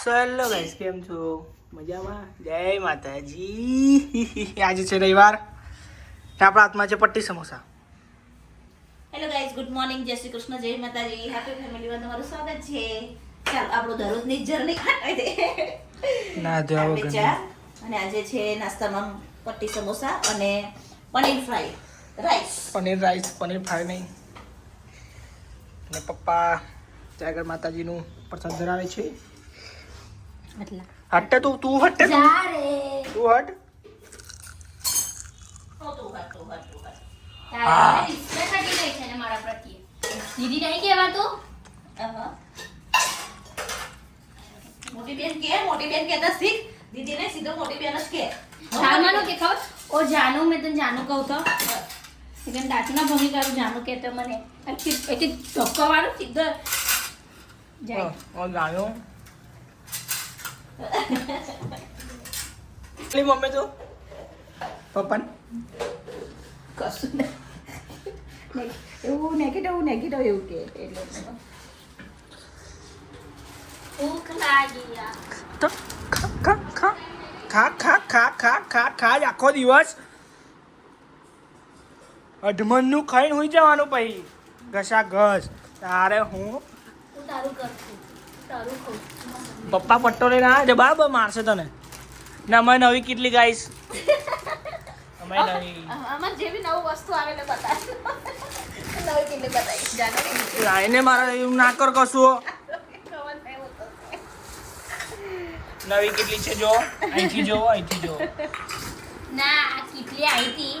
Hello guys, કેમ છો? મજામાં? જય માતાજી. આજે છે રવિવાર. આપણા હાથમાં છે પટ્ટી samosa. Hello guys, good morning, જય શ્રી કૃષ્ણ, જય માતાજી, હેપી ફેમિલીમાં તમારું સ્વાગત છે. ચાલો આપણો દરરોજની જર્ની ખાતા દે ના ધોવા વગર. ચા અને આજે છે નાસ્તામાં પટ્ટી સમોસા અને paneer fry rice. Paneer rice, paneer fry નહીં. અને પપ્પા જાગર માતાજીનું પ્રસાદ ધરાવે છે. હટે તું હટે તું હટ. દીદી નહીં કહેવાતું. મોટી બેન કહેતા શીખ, દીદીને સીધો મોટી બેન જ કે. જાનવાનું કે ખબર ઓ જાનું મેં તને જાનું કહું તો એકદમ દાંતના ભમી કાઢું જાનું કહેતો મને એટલે ધક્કો વાળો સીધો જાય. ઓ ગાયો. પેલી મમ્મી તો પપ્પન કશું નહીં. એવું નેગેટિવ એવું કે એટલે ભૂખ લાગી યાર. તો ખા જ આખો દિવસ અઢમણનું ખાઈને હોઈ જવાનું પછી ઘસા ઘસ. તારે હું હું તારું કરશું તારું ખાઉં. પપ્પા પટ્ટો લઈને આવે બરાબર મારશે તને. ને અમે નવી કેટલી ગાઈશ અમે નવી આમાં જે બી નવું વસ્તુ આવે ને બતાવીશ. નવી કેટલી બતાવીશ જાણો લાઈને મારા એવું ના કર કશું. નવી કેટલી છે જો અહીંથી જો ના આ કીટલી આવી હતી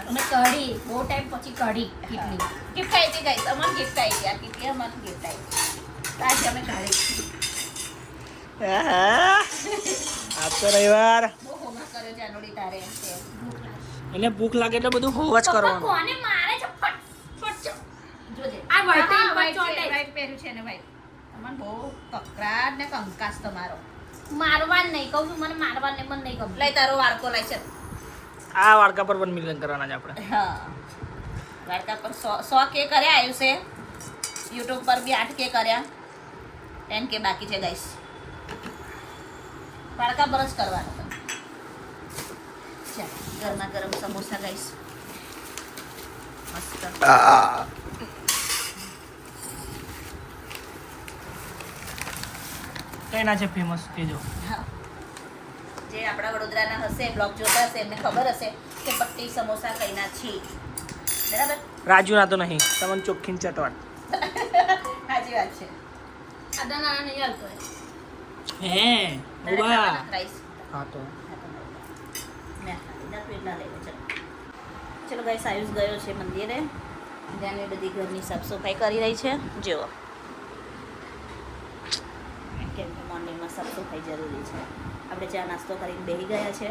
અમે કઢી બહુ ટાઈમ પછી કઢી કીટલી. ગિફ્ટ આવી હતી ગાઈસ, અમાર ગિફ્ટ આવી આ કેટલી અમાર ગિફ્ટ આવી. આજે અમે કાઢી આ તો રવિવાર બહુ હોમવર્ક કર્યો જાનોડી તારે એમ કે એને ભૂખ લાગે એટલે બધું હોવ જ પપ્પા કરવાનું. કોને મારે છે ફટ ફટ જોજે આ વળતી હા, ઉપર white ચોંટે. પહેર્યું છે ને ભાઈ. અમન બહુ કકરાટ ને કંકાસ તમારો. મારવા નહીં કહું છું મને મારવા ને મને નહીં ગમતું. લઈ તારો વાળકો લઈ છે. આ વાડકા પર 1 મિલિયન કરવાના છે આપણે. હા વાળકા પર 100 કે કર્યા આવ્યું છે. YouTube પર બી 8 કે કર્યા. 10 કે બાકી છે ગાઈસ. વાળકા પર જ કરવાનો તમે. ચાલ ગરમા ગરમ સમોસા ગાઈસ. મસ્ત. કઈના છે ફેમસ કેજો. હા જે આપણા વડોદરાના હશે બ્લોગ જોતા હશે એમને ખબર હશે કે પટ્ટી સમોસા કઈના છે. બરાબર રાજુના તો નહીં, તમને ચોખ્ખી ચટવાટ. સાચી વાત છે. આદા નાના નહીં હાલતો હોય. હે ઉભા. રાઈસ હા તો ચલો ગાઈસ આયુષ ગયો છે મંદિરે. ત્યાં એ બધી ઘરની સાફ સફાઈ કરી રહી છે. જુઓ કેમ કે મોર્નિંગમાં સાફ સફાઈ જરૂરી છે. આપણે ચા નાસ્તો કરીને બેસી ગયા છે.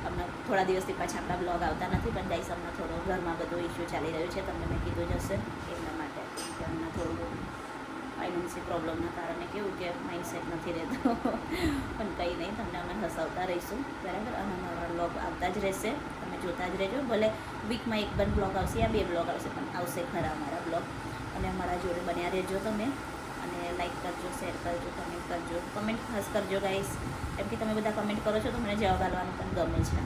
હમણાં થોડા દિવસથી પાછા આપણા બ્લોગ આવતા નથી પણ ગાઈસ હમણાં થોડો ઘરમાં બધો ઇસ્યુ ચાલી રહ્યો છે. તમને મેં કીધું જ હશે એટલા માટે કે હમણાં થોડું ફાઇનાન્સી પ્રોબ્લેમના કારણે કેવું કે માઇન્ડસેટ નથી રહેતો. પણ કંઈ નહીં, તમને અમે હસાવતા રહીશું બરાબર. અને અમારા બ્લોગ આવતા જ રહેશે, તમે જોતા જ રહેજો. ભલે વીકમાં 1 બ્લોગ આવશે યા 2 બ્લોગ આવશે પણ આવશે ખરા અમારા બ્લોગ. અને અમારા જોડે બન્યા રહેજો તમે. અને લાઈક કરજો, શેર કરજો, કમેન્ટ કરજો. કમેન્ટ ખાસ કરજો ગાઈસ, કેમ કે તમે બધા કમેન્ટ કરો છો તો મને જવાબ આપવાનું પણ ગમે છે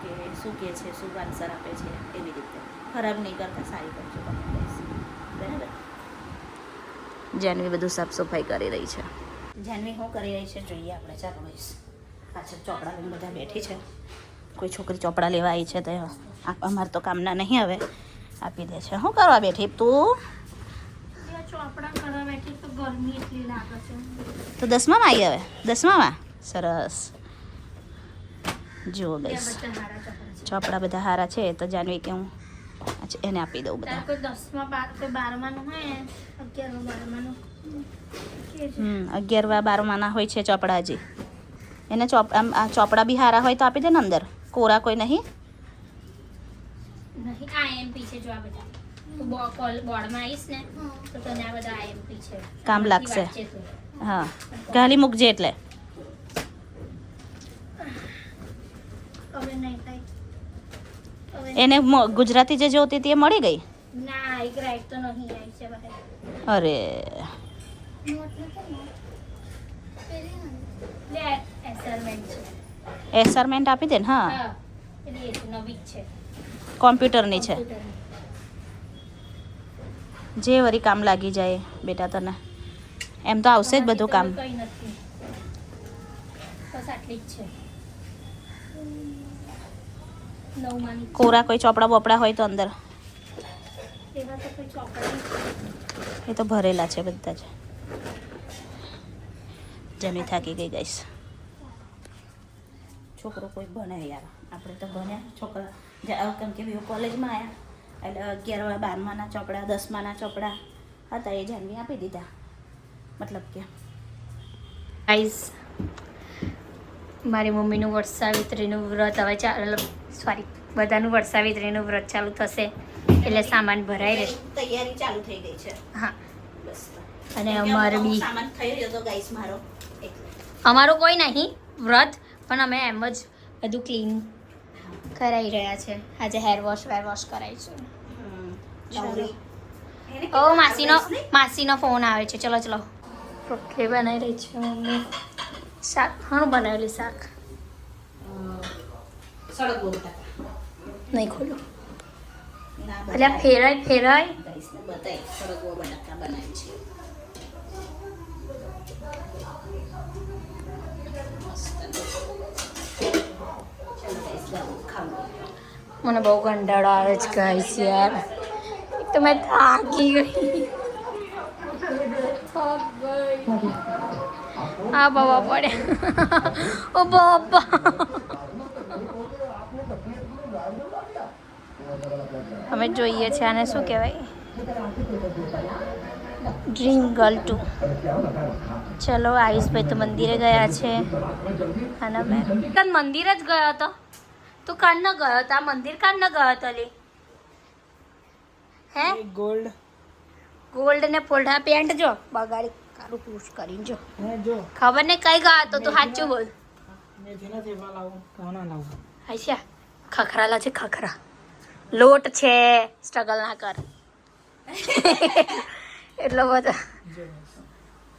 કે શું કહે છે, શું આન્સર આપે છે. એવી રીતે ખરાબ નહીં કરતા, સારી કરજો કમેન્ટ ગાઈસ બરાબર. જાનવી બધું સાફ સફાઈ કરી રહી છે. જાનવી શું કરી રહી છે જોઈએ આપણે. ચાલો ગાઈસ પાછળ ચોપડા લઈને બધા બેઠી છે. કોઈ છોકરી ચોપડા લેવા આવી છે તો અમારે તો કામના નહીં હવે આપી દે છે. શું કરવા બેઠી તું? ચોપડા કરવા બેઠી તો ગરમી એટલી લાગે છે. તો 10માં આવી હવે 10માં સરસ. જુઓ ગાઈસ ચોપડા બધા સારા છે તો જાનવી કે હું એને આપી દઉં બધા. કોઈ 10માં 12માં નું હોય 11માં 12માં નું 11 12માં ના હોય છે ચોપડા હજી. એને આ ચોપડા બી સારા હોય તો આપી દે ને અંદર. કોરા કોઈ નહીં. નહીં આઈએમપી છે જો આ બધા. તું બોર્ડમાં આવીશ ને તો તને આ બધા આઈએમપી છે કામ લાગશે. હા ગાલી મૂકજે એટલે. હવે નહીં થાય. એને ગુજરાતી જે જોતી હતી એ મળી ગઈ. ના એક રાઈટ તો નહીં આવી છે ભાઈ. અરે નોટ નથી ને એસાઇનમેન્ટ આપી દે ને. હા, હા પેલી એ નવી જ છે. કોમ્પ્યુટરની છે. કોમ્પ્યુટરની. જે વળી કામ લાગી જાય બેટા તને. એમ તો આવશે જ બધું કામ. કંઈ નથી, બસ આટલી જ છે. નવમાની કોરા કોઈ ચોપડા બોપડા હોય તો અંદર એવા તો કોઈ ચોપડી એ તો ભરેલા છે બધા જ. જમી થાકી ગઈ ગઈશ. છોકરો કોઈ ભણે યાર, આપણે તો ભણ્યા છોકરા કેમ કે કોલેજમાં આવ્યા એટલે 11મા 12માના ચોપડા 10માના ચોપડા હતા એ જાનવી આપી દીધા. મતલબ કે ગાઈઝ મારી મમ્મીનું વટસાવિત્રીનું વ્રત હવે સોરી બધાનું વટસાવિત્રીનું વ્રત ચાલુ થશે એટલે સામાન ભરાઈ રહેશે. તૈયારી ચાલુ થઈ ગઈ છે. હા બસ. અને અમારે બી સામાન થઈ રહ્યો તો ગાઈસ મારો. અમારું કોઈ નહીં વ્રત, પણ અમે એમ જ બધું ક્લીન કરાવી રહ્યા છે. આજે હેર વોશ કરાવીશું. ઓ માસીનો ફોન આવે છે. ચલો ચલો. રોટલી બનાવી રહી છે મમ્મી. શાક ઘણું બનાવેલું શાક. સડક બોલતા નહીં ખોલું એટલે ફેરાય ગાઈસને બતાય સડક બટાકા બનાવી છે. મને બહુ કંટાળો આવે છે ગાઈસ યાર. એક તો મેં થાકી ગઈ. આ બાબા પડે. ઓ બાબા અમે જોઈએ છે આને શું કહેવાય, ડ્રીમ ગર્લ 2. ચલો આયુષભાઈ તો મંદિરે ગયા છે અને મેં મંદિર જ ગયો હતો. તું કાન ન ગયો હતો? આ મંદિર કાન ન ગયો હતો લે? હે ગોલ્ડ ને પોલ્ઢા પેન્ટ જો બગાડી કારું પૂછ કરીને જો. ખબર ને કઈ ગયો હતો તું સાચું બોલ. આઈશા ખખરા લા છે, ખખરા લોટ છે, સ્ટ્રગલ ના કર. એટલો બધો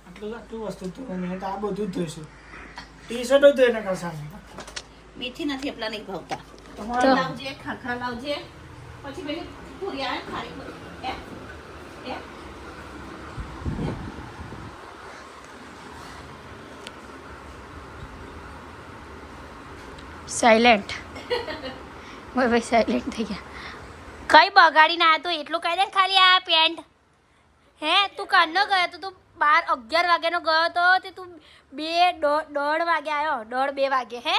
આટલું વસ્તુ તો મેં તો આ બધું જ ધોઈશું. ટી-શર્ટ જ ધોઈને કરશે. મીઠી નથી એટલા નહીં ભાવતા. લાવજે ખાખરા લાવજે. પછી પેલી પૂરી આવે ખારી પૂરી. સાયલેન્ટ. ભાઈ સાયલેન્ટ થઈ ગયા. કઈ બગાડીને આવ્યા તો એટલું કહી દે ને ખાલી આ પેન્ટ. હે તું કાનનો ગયો તો તું 11 વાગ્યાનો ગયો તો તે તું 1:30 વાગે આવ્યો. 1:30-2 વાગે. હે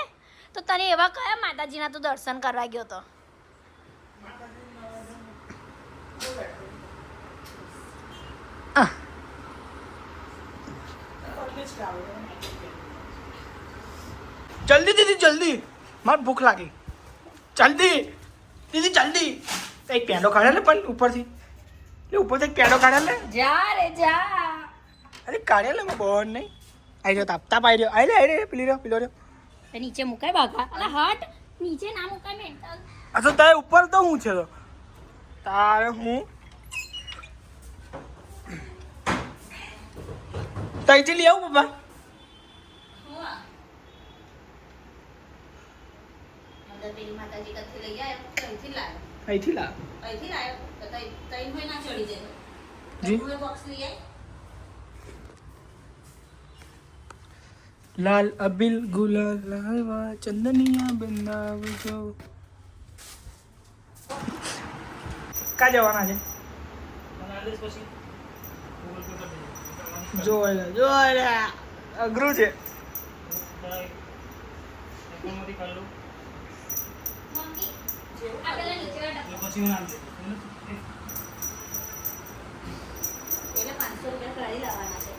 તો તને એવા કયા માતાજીના તું દર્શન કરવા ગયો તો? જલ્દી દીદી જલ્દી, મારે ભૂખ લાગી. જલ્દી દીદી જલ્દી. એક પેંડો કાઢે ને પણ ઉપરથી ઉપરથી એક પેંડો કાઢે ને. જા રે જા. અરે કાઢે ને બોન નહીં. આવી રહ્યો તાપ આવી રહ્યો. આવી રે પેલી રહ્યો પેલો રહ્યો. નીચે મુકાય બાગા. અલા હટ, નીચે ના મુકાય મેન્ટલ. અચ્છા તારે ઉપર તો હું છે તો તારે હું તઈથી લઈ આવું પપ્પા. માતાજી કથી લઈ આવ્યો અહીંથી લાવ્યો. અહીંથી લાવ. અહીંથી લાવ્યો તો તઈ હોય ના ચડી જાય. જી બોક્સ લઈ આય. લાલ અબિલ ગુલાલ લાલવા ચંદનિયા બંધાવજો. કા જવાના છે? જોઈ અઘરું છે. એટલે 500 રૂપિયા ગાડી લાવવાના છે.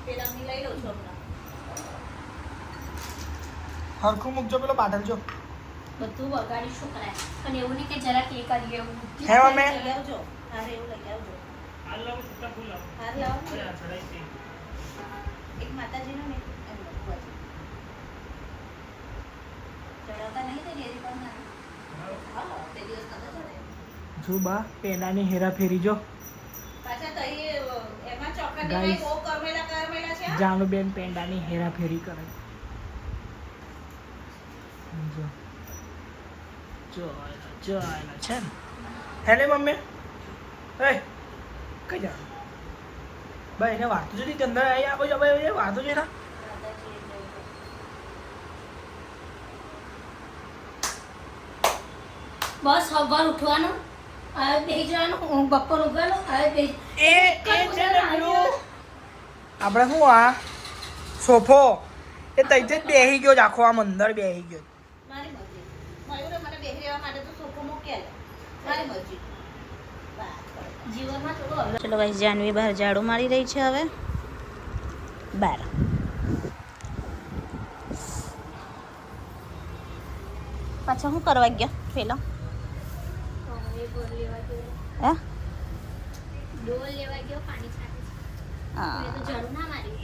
પેલા લઈ લઉં છું હમણાં. હરખું મૂકજો પેલો બાદલ જો. બધું બગાડી છોકરા. અને એવું નહીં કે જરાક એ કરીએ એવું. હે મમ્મી લઈ આવજો. હારે એવું લઈ આવજો. હાર લાવો. એક માતાજીનો ને એમ બધું. ચડાવતા નહીં તે ડેરી પર ના. હા તે દિવસ નતો ચડે. જો બા પેંડાની હેરાફેરી જો. પાછા તઈ એમાં ચોકલેટ એમાં બહુ કરમેલા છે. જાનુબેન પેંડાની હેરાફેરી કરે. જોયેલા છે ને હે ને મમ્મી એ કઈ જા ભાઈ એને વાતો જોઈ અંદર આવી આ બાજુ ભાઈ વાતો જોઈ ના બસ સવાર ઉઠવાનું હવે બેસી જવાનું બપોર ઉગવાનું હવે બેસી એ છે ને પેલું આપણે શું આ સોફો એ તઈ જ બેસી ગયો જ આખો આમ અંદર બેસી ગયો મારી મરજી મયુરે મને બેસી રહેવા માટે તો સોફો મૂકેલો મારી મરજી જીવનમાં થોડું ચલો ગાઈસ જાનવી બહાર ઝાડુ મારી રહી છે હવે બહાર પાછા શું કરવા ગયા પેલા હે ડોલ લેવા ગયો પાણી છાંટે હા તો ઝાડુ ના મારી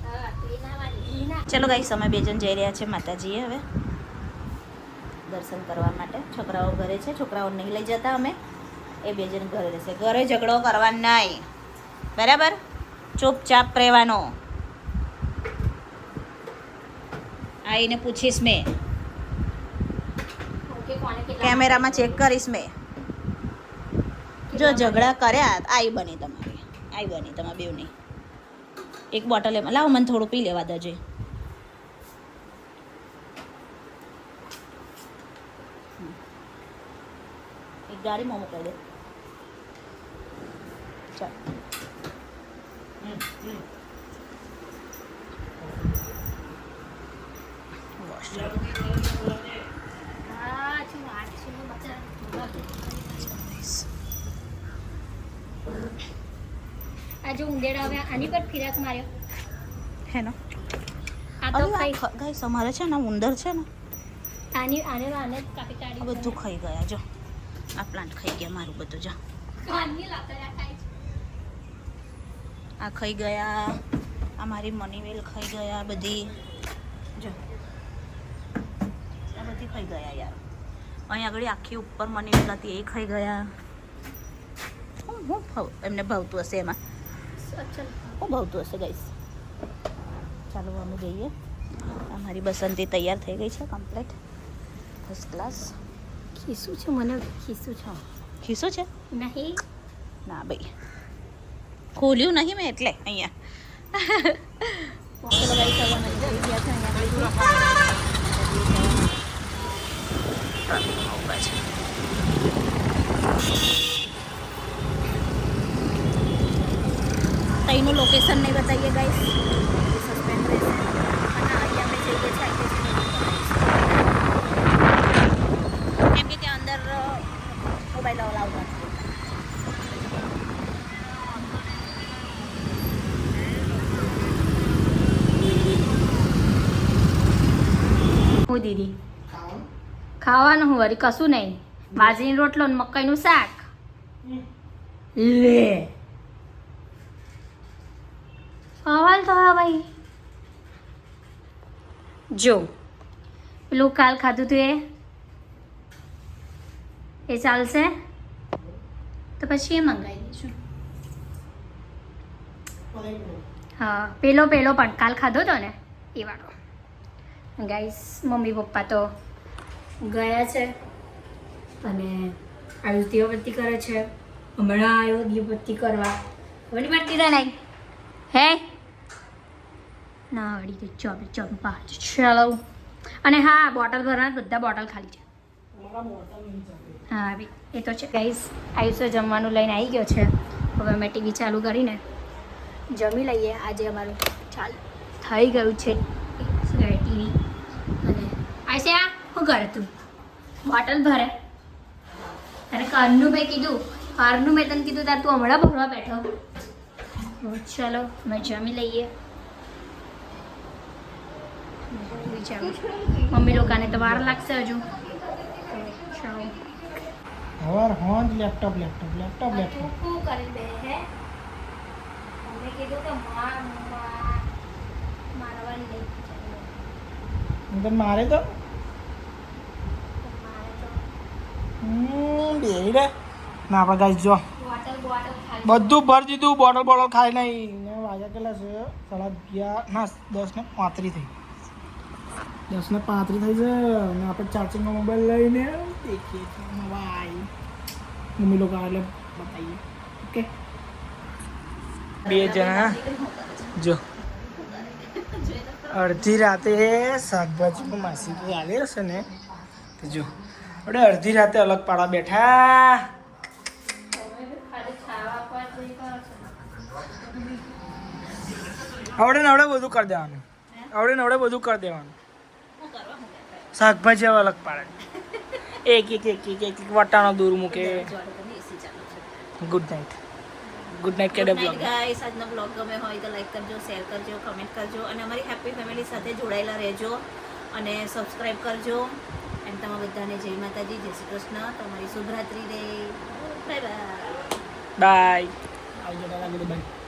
હા આટલી ના મારી ના ચલો ગાઈસ અમે બે જણ જઈ રહ્યા છે માતાજીએ હવે દર્શન કરવા માટે છોકરાઓ ઘરે છે છોકરાઓ નહીં લઈ જતા અમે એ બે જણ ઘરે રહેશે ઘરે ઝઘડો કરવા નહીં બરાબર ચૂપચાપ રહેવાનો આઈને પૂછીશ મેં ઓકે કોને કેટલા કેમેરામાં ચેક કરીશ મેં જો ઝઘડા કર્યા આઈ બની તમારી આઈ બની તમારા બેવની એક બોટલ એમાં લાવો મને થોડું પી લેવા દેજે એક ગાડીમાં મોકલી દે ચાલ હા છે વાત છે બતા આજે ઉંદેડા હવે આની પર ફિરાક માર્યો હેનો આ તો કઈ ગાઈસ અમારે છે ને ઉંદર છે ને આને કાપી આ કાઢી બધું ખાઈ ગયા જો આ પ્લાન્ટ ખાઈ ગયા મારું બધું જો આની લાકડા ખાય છે આ ખાઈ ગયા આ મારી મનીવેલ ખાઈ ગયા બધી જો આ બધી ખાઈ ગયા યાર અહીં આગળ આખી ઉપર મનીવેલ હતી એ ખાઈ ગયા હું એમને ભાવતું હશે એમાં અચલ હું ભાવતું હશે ગાઈસ ચાલો અમે જઈએ અમારી બસંતી તૈયાર થઈ ગઈ છે કમ્પ્લીટ ફર્સ્ટ ક્લાસ ખીસું છે મને ખીસું છે ખીસું છે નહીં ના ભાઈ ખોલ્યું નહીં મેં એટલે અહીંયા ચલો ગાઈસ હવે અમે જઈ ગયા છે અહીંનું લોકેશન નહીં બતાવીએ ગાઈસ સસ્પેન્ડ રહેશે અને અહીંયા અમે જઈએ છીએ કેમ કે ત્યાં અંદર મોબાઈલ અલાઉ નથી હું દીદી ખાવાનું હું વળી કશું નહીં બાજરીનો રોટલો ને મકાઈનું શાક લે સવાલ તો હા ભાઈ જો પેલું કાલ ખાધું તું એ ચાલશે તો પછી એ મંગાવી દઈશું હા પેલો પણ કાલ ખાધો હતો ને એ વાળો ગાઈસ મમ્મી પપ્પા તો ગયા છે અને આયુષ દીવાબત્તી કરે છે હમણાં આવ્યો દીવાબત્તી કરવા ખબર નહીં પડતી તને હે ના વળી તો ચોબી પાંચ ચાલો અને હા બોટલ ભરવાના બધા બોટલ ખાલી છે હા બી એ તો છે ગાઈસ આયુષે જમવાનું લઈને આવી ગયો છે હવે અમે ટીવી ચાલુ કરીને જમી લઈએ આજે અમારું ચાલુ થઈ ગયું છે ટીવી અને આયુષ્યા શું કરે તું બોટલ ભરે અને કારનું મેં કીધું કારનું મેં તને કીધું તાર તું હમણાં ભરવા બેઠો ચાલો અમે જમી લઈએ મમ્મી લોકોને તો વાર લાગશે હજુ ચાલો હવાર હોંજ લેપટોપ શું કરી દે હે અમે કીધું કે મારવાની નહીં તો મારે તો બેહી રે ના આપણે ગાઈસ જો બોટલ ખાલી બધું ભરી દીધું બોટલ ખાઈ નહીં ને વાગ્યા કેટલા છે 11:30 ના 10:35 થઈ 10:35 થઈ છે અને આપણે ચાર્જિંગનો મોબાઈલ લઈને દેખીએ છીએ મોબાઈલ મમ્મી લોકો આવે એટલે બતાવીએ ઓકે 2 જણા જો અડધી રાતે શાકભાજીમાં માસી આલે હશે ને તો જો આપણે અડધી રાતે અલગ પાડા બેઠા આવડે ને આવડે બધું કરી દેવાનું આવડે ને આવડે બધું કરી દેવાનું શાકભાજી હવે અલગ પાડે એક વટાણો દૂર મૂકે ગુડ નાઇટ કે બ્લોગ ગાઈસ આજનો બ્લોગ ગમે હોય તો લાઈક કરજો શેર કરજો કમેન્ટ કરજો અને અમારી હેપી ફેમિલી સાથે જોડાયેલા રહેજો અને સબસ્ક્રાઇબ કરજો એમ તમારા બધાને જય માતાજી જય શ્રી કૃષ્ણ તમારી શુભરાત્રી રે બાય બાય આવજો બાય